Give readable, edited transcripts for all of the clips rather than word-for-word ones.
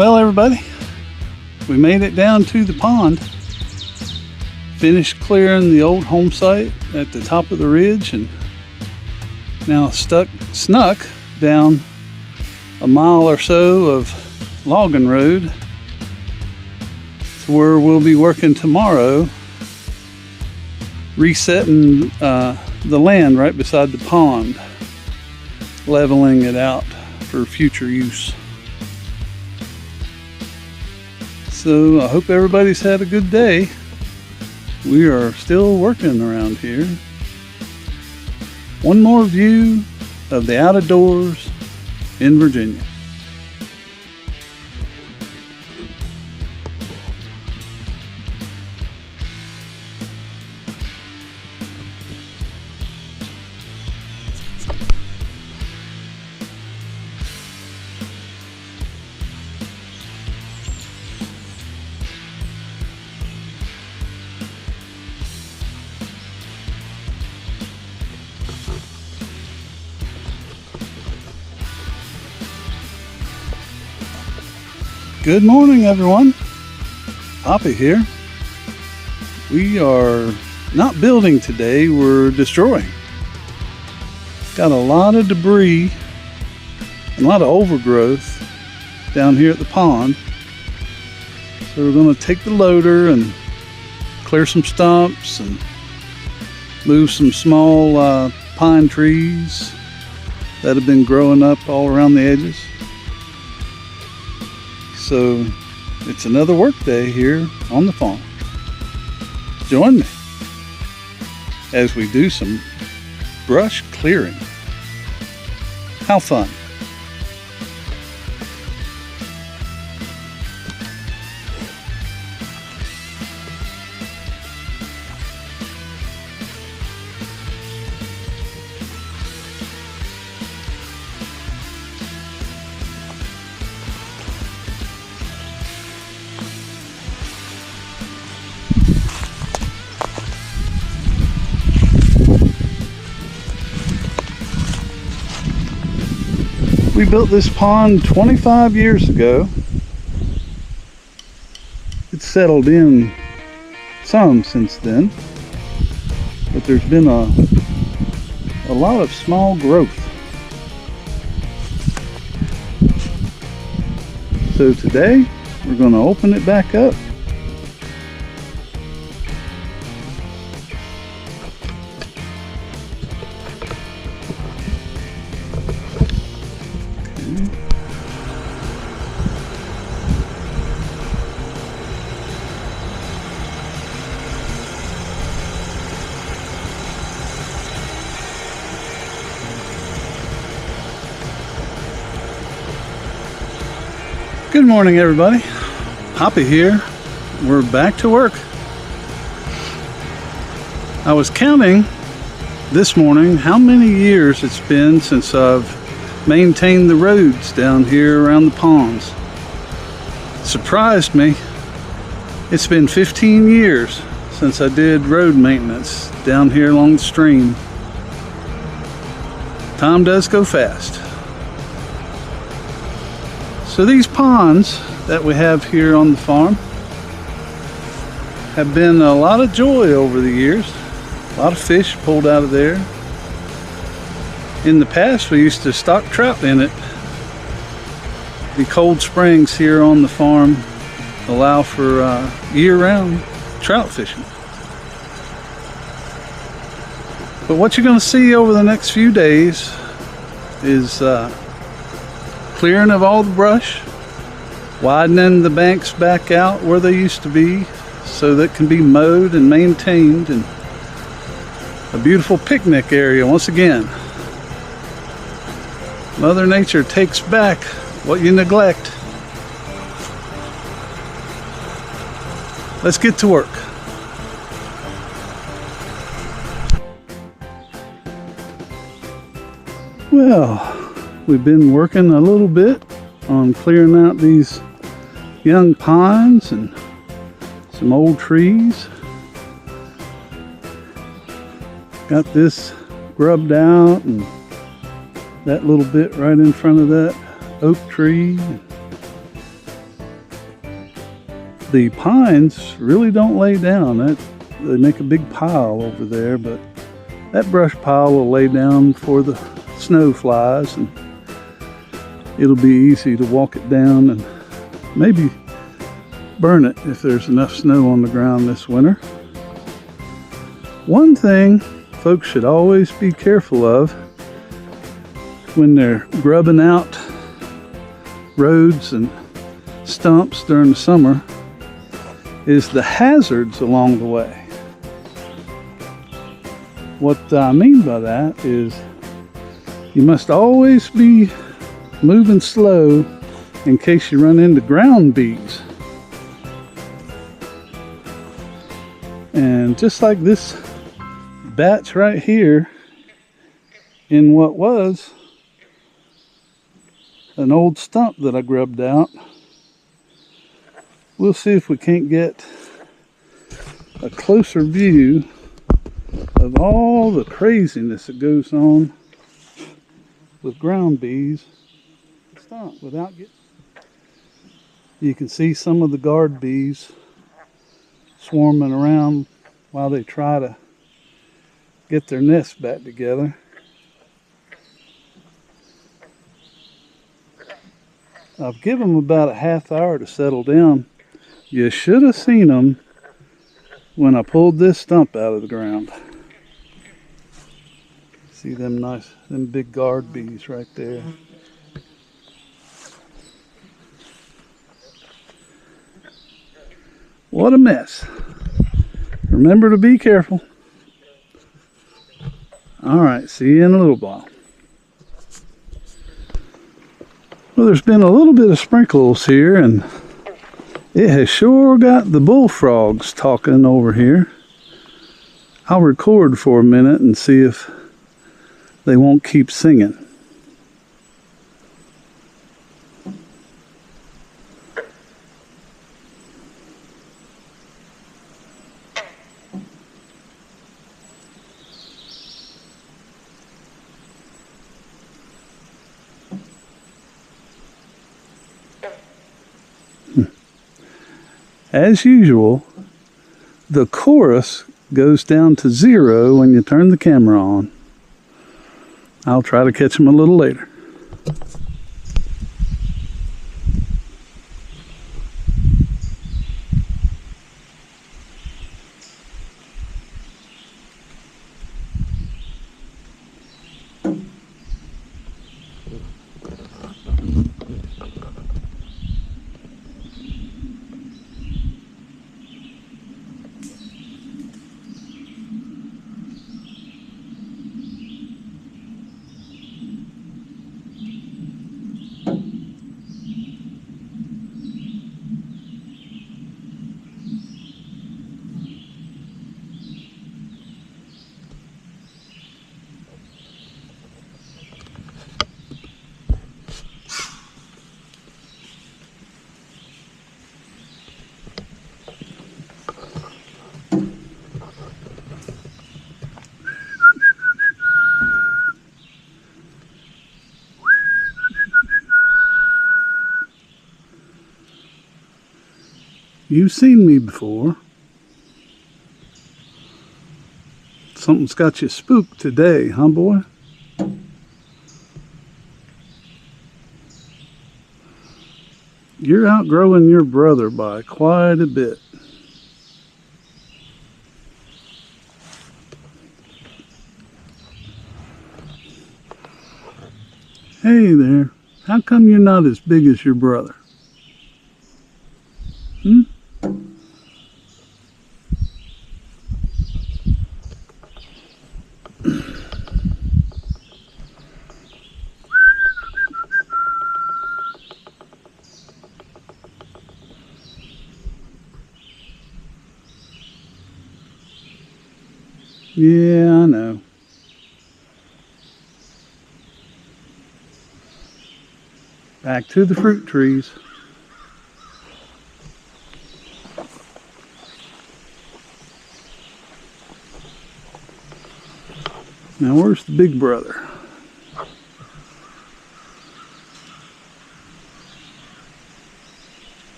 Well, everybody, we made it down to the pond. Finished clearing the old home site at the top of the ridge, and now snuck down a mile or so of logging road to where we'll be working tomorrow, resetting the land right beside the pond, leveling it out for future use. So I hope everybody's had a good day. We are still working around here. One more view of the out of doors in Virginia. Good morning, everyone. Poppy here. We are not building today, we're destroying. Got a lot of debris and a lot of overgrowth down here at the pond. So we're going to take the loader and clear some stumps and move some small pine trees that have been growing up all around the edges. So it's another work day here on the farm. Join me as we do some brush clearing. How fun! We built this pond 25 years ago. It's settled in some since then, but there's been a lot of small growth. So today we're going to open it back up. Good morning, everybody. Poppy here. We're back to work. I was counting this morning how many years it's been since I've maintained the roads down here around the ponds. It surprised me. It's been 15 years since I did road maintenance down here along the stream. Time does go fast. So these ponds that we have here on the farm have been a lot of joy over the years. A lot of fish pulled out of there. In the past, we used to stock trout in it. The cold springs here on the farm allow for year-round trout fishing. But what you're going to see over the next few days is clearing of all the brush, widening the banks back out where they used to be so that can be mowed and maintained, and a beautiful picnic area once again. Mother Nature takes back what you neglect. Let's get to work. Well, we've been working a little bit on clearing out these young pines and some old trees. Got this grubbed out, and that little bit right in front of that oak tree. The pines really don't lay down. They make a big pile over there, but that brush pile will lay down for the snow flies, and it'll be easy to walk it down and maybe burn it if there's enough snow on the ground this winter. One thing folks should always be careful of when they're grubbing out roads and stumps during the summer is the hazards along the way. What I mean by that is you must always be moving slow in case you run into ground bees. And just like this batch right here in what was an old stump that I grubbed out, we'll see if we can't get a closer view of all the craziness that goes on with ground bees. Stump without getting. You can see some of the guard bees swarming around while they try to get their nest back together. I've given them about a half hour to settle down. You should have seen them when I pulled this stump out of the ground. See them big guard bees right there. What a mess. Remember to be careful. All right, see you in a little while. Well, there's been a little bit of sprinkles here, and it has sure got the bullfrogs talking over here. I'll record for a minute and see if they won't keep singing. As usual, the chorus goes down to 0 when you turn the camera on. I'll try to catch them a little later. You've seen me before. Something's got you spooked today, huh, boy? You're outgrowing your brother by quite a bit. Hey there, how come you're not as big as your brother? Hmm? Yeah, I know. Back to the fruit trees. Now where's the big brother?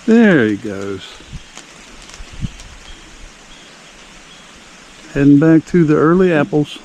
There he goes. Heading back to the early apples.